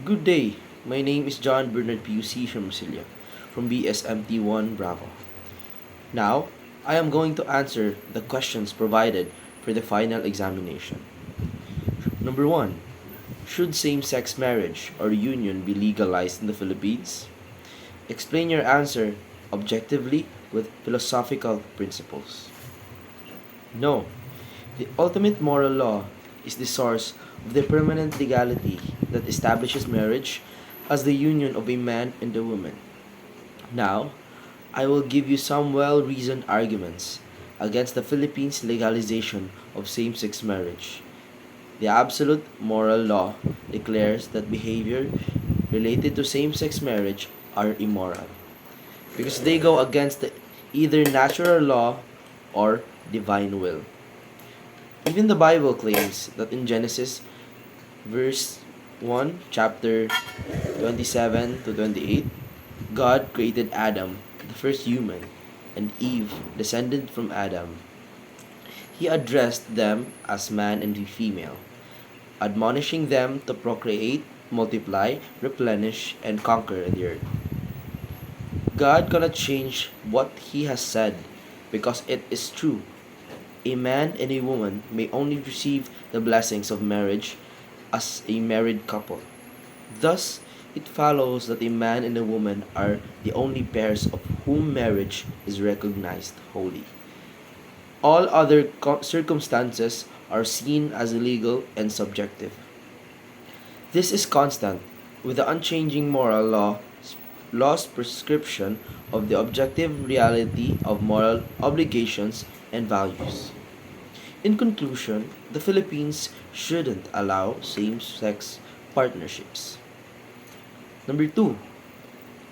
Good day. My name is John Bernard PUC Shamsilia from BSMT1 Bravo. Now, I am going to answer the questions provided for the final examination. Number 1. Should same-sex marriage or union be legalized in the Philippines? Explain your answer objectively with philosophical principles. No. The ultimate moral law is the source of the permanent legality that establishes marriage as the union of a man and a woman. Now, I will give you some well reasoned arguments against the Philippines' legalization of same sex marriage. The absolute moral law declares that behavior related to same sex marriage are immoral because they go against either natural law or divine will. Even the Bible claims that in Genesis verse 1, chapter 27 to 28, God created Adam, the first human, and Eve, descended from Adam. He addressed them as man and female, admonishing them to procreate, multiply, replenish, and conquer the earth. God cannot change what He has said because it is true. A man and a woman may only receive the blessings of marriage as a married couple. Thus, it follows that a man and a woman are the only pairs of whom marriage is recognized wholly. All other circumstances are seen as illegal and subjective. This is constant with the unchanging moral law's prescription of the objective reality of moral obligations and values. In conclusion, the Philippines shouldn't allow same sex partnerships. Number 2,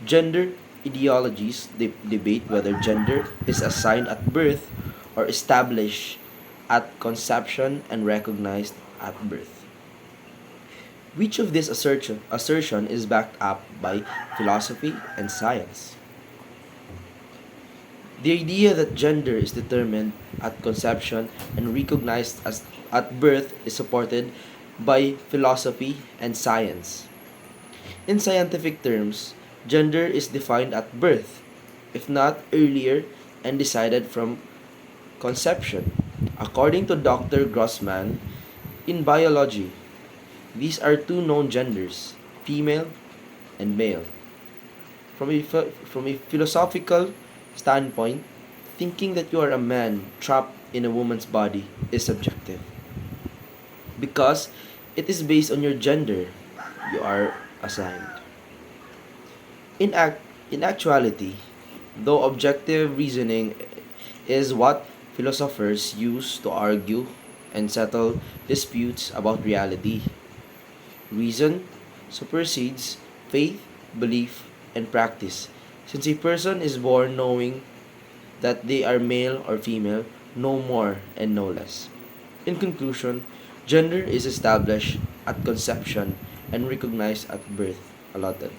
gender ideologies debate whether gender is assigned at birth or established at conception and recognized at birth. Which of this assertion is backed up by philosophy and science? The idea that gender is determined at conception and recognized as at birth is supported by philosophy and science. In scientific terms, gender is defined at birth, if not earlier, and decided from conception. According to Dr. Grossman, in biology, these are two known genders, female and male. From a philosophical standpoint, thinking that you are a man trapped in a woman's body is subjective because it is based on your gender you are assigned. In actuality, though objective reasoning is what philosophers use to argue and settle disputes about reality, reason supersedes faith, belief, and practice. Since a person is born knowing that they are male or female, no more and no less. In conclusion, gender is established at conception and recognized at birth. Allotted.